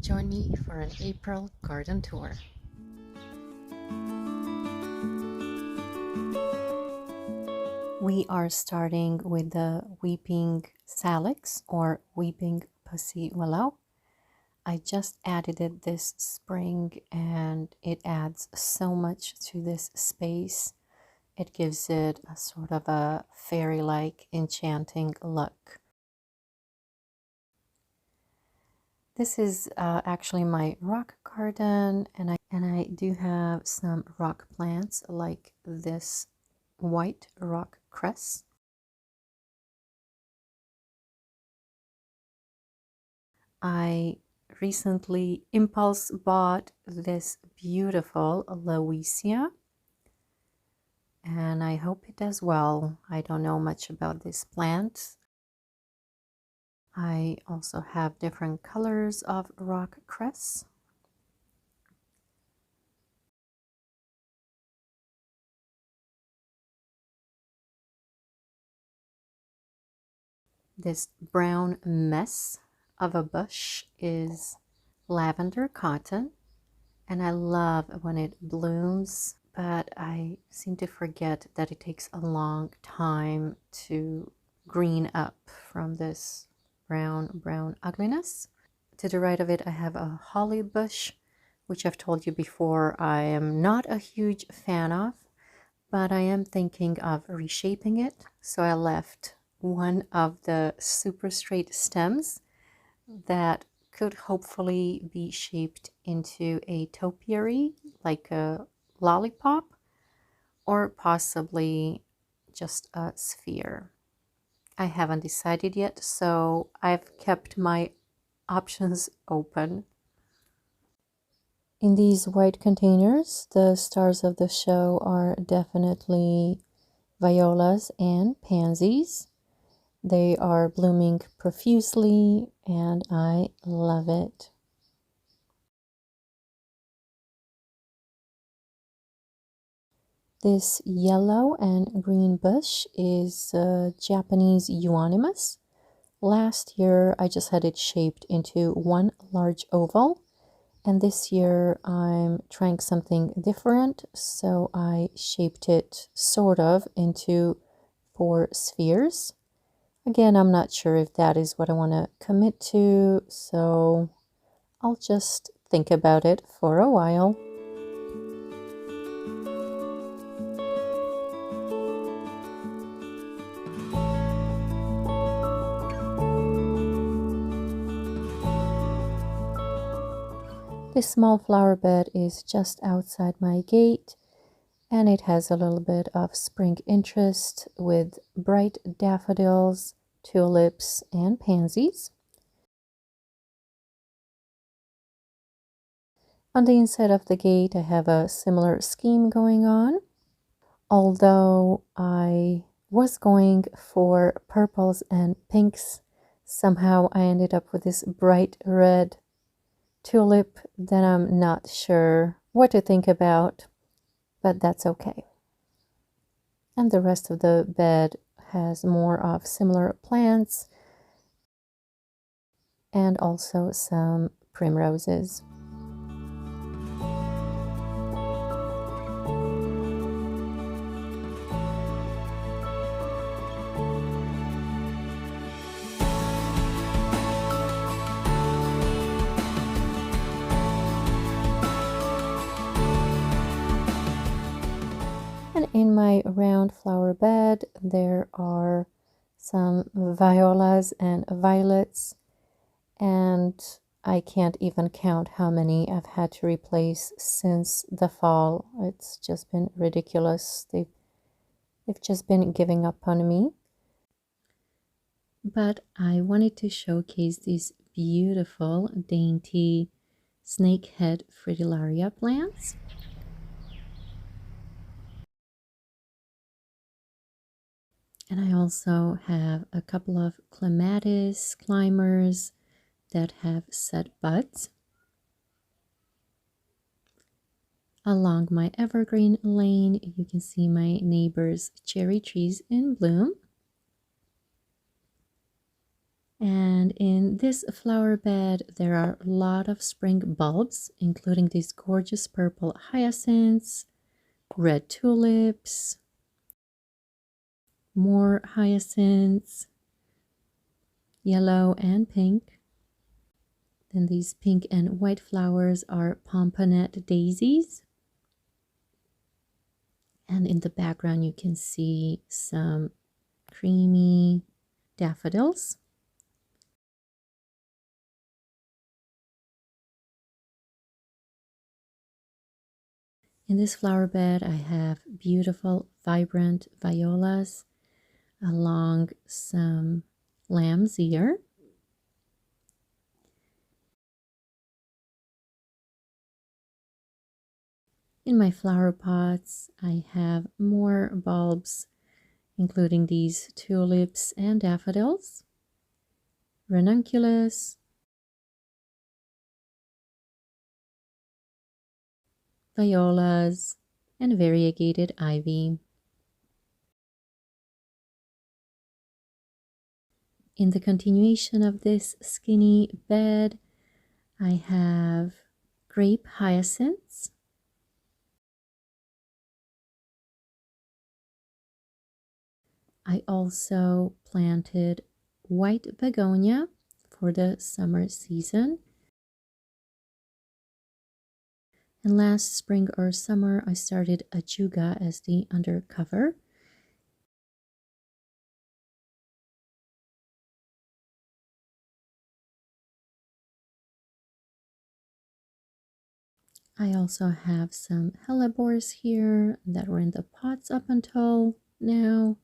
Join me for an April garden tour. We are starting with the weeping salix or weeping pussy willow. I just added it this spring and it adds so much to this space. It gives it a sort of a fairy-like enchanting look. This is actually my rock garden, and I do have some rock plants like this white rock cress. I recently impulse bought this beautiful Aloesia, and I hope it does well. I don't know much about this plant. I also have different colors of rock cress. This brown mess of a bush is lavender cotton, and I love when it blooms, but I seem to forget that it takes a long time to green up from this brown ugliness. To the right of it, I have a holly bush, which I've told you before I am not a huge fan of, but I am thinking of reshaping it. So I left one of the super straight stems that could hopefully be shaped into a topiary, like a lollipop, or possibly just a sphere. I haven't decided yet, so I've kept my options open. In these white containers, the stars of the show are definitely violas and pansies. They are blooming profusely and I love it. This yellow and green bush is Japanese euonymus. Last year I just had it shaped into one large oval, and this year I'm trying something different, so I shaped it sort of into 4 spheres. Again, I'm not sure if that is what I want to commit to, so I'll just think about it for a while. This small flower bed is just outside my gate, and it has a little bit of spring interest with bright daffodils, tulips, and pansies. On the inside of the gate, I have a similar scheme going on, although I was going for purples and pinks. Somehow I ended up with this bright red tulip that I'm not sure what to think about, but that's okay. And the rest of the bed has more of similar plants and also some primroses. And in my round flower bed, there are some violas and violets, and I can't even count how many I've had to replace since the fall. It's just been ridiculous. They've just been giving up on me. But I wanted to showcase these beautiful, dainty snakehead fritillaria plants. And I also have a couple of clematis climbers that have set buds. Along my evergreen lane, you can see my neighbor's cherry trees in bloom. And in this flower bed, there are a lot of spring bulbs, including these gorgeous purple hyacinths, red tulips, more hyacinths, yellow and pink. Then these pink and white flowers are pomponette daisies. And in the background, you can see some creamy daffodils. In this flower bed, I have beautiful, vibrant violas along some lamb's ear. In my flower pots, I have more bulbs, including these tulips and daffodils, ranunculus, violas, and variegated ivy. In the continuation of this skinny bed, I have grape hyacinths, I also planted white begonia for the summer season. And last spring or summer, I started ajuga as the undercover. I also have some hellebores here that were in the pots up until now.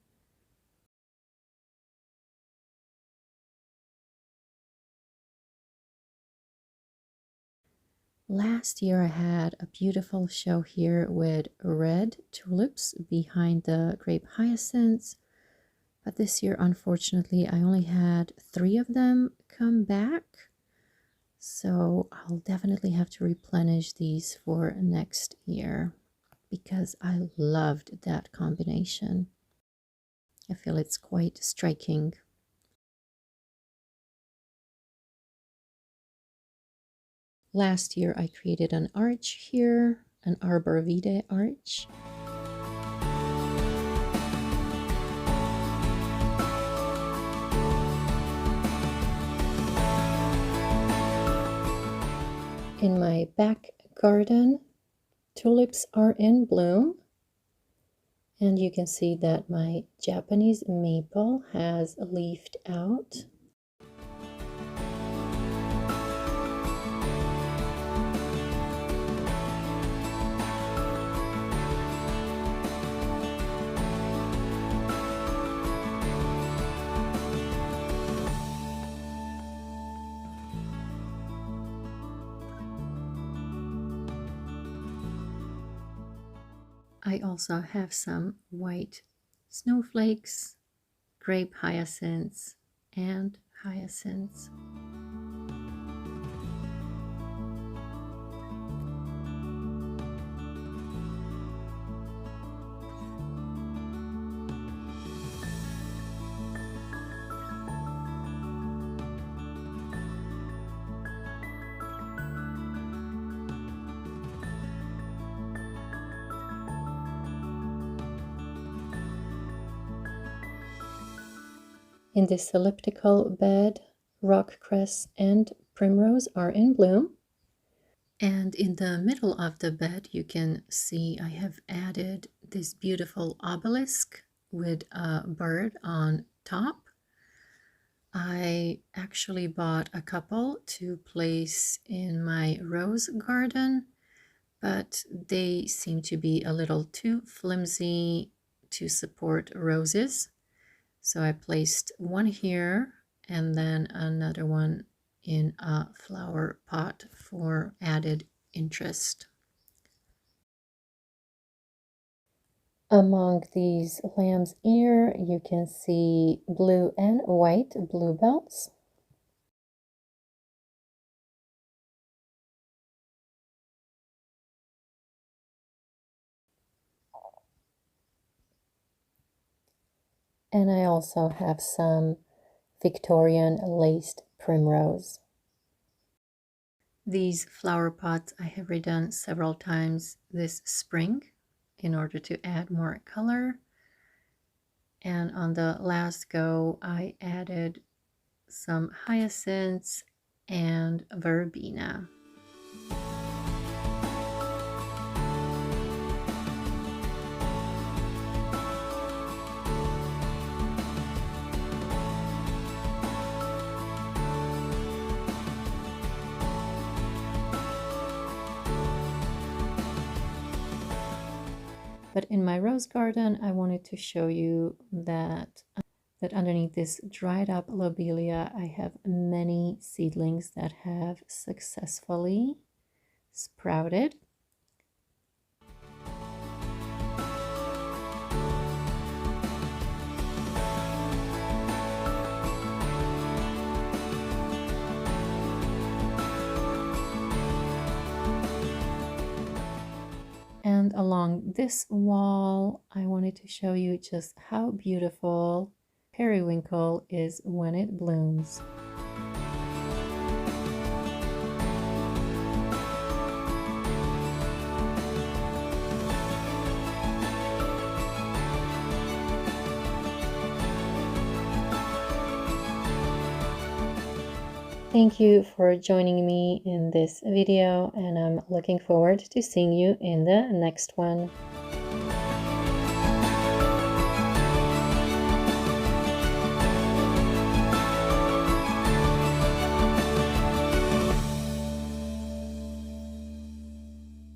Last year I had a beautiful show here with red tulips behind the grape hyacinths, but this year unfortunately I only had 3 of them come back, so I'll definitely have to replenish these for next year because I loved that combination. I feel it's quite striking. Last year I created an arch here, an arbor vitae arch. In my back garden, tulips are in bloom, and you can see that my Japanese maple has leafed out. I also have some white snowflakes, grape hyacinths, and hyacinths. In this elliptical bed, rock cress and primrose are in bloom. And in the middle of the bed, you can see I have added this beautiful obelisk with a bird on top. I actually bought a couple to place in my rose garden, but they seem to be a little too flimsy to support roses. So I placed one here and then another one in a flower pot for added interest. Among these lamb's ear, you can see blue and white bluebells. And I also have some Victorian laced primrose. These flower pots I have redone several times this spring in order to add more color. And on the last go, I added some hyacinths and verbena. But in my rose garden, I wanted to show you that underneath this dried up lobelia, I have many seedlings that have successfully sprouted. And along this wall, I wanted to show you just how beautiful periwinkle is when it blooms. Thank you for joining me in this video, and I'm looking forward to seeing you in the next one.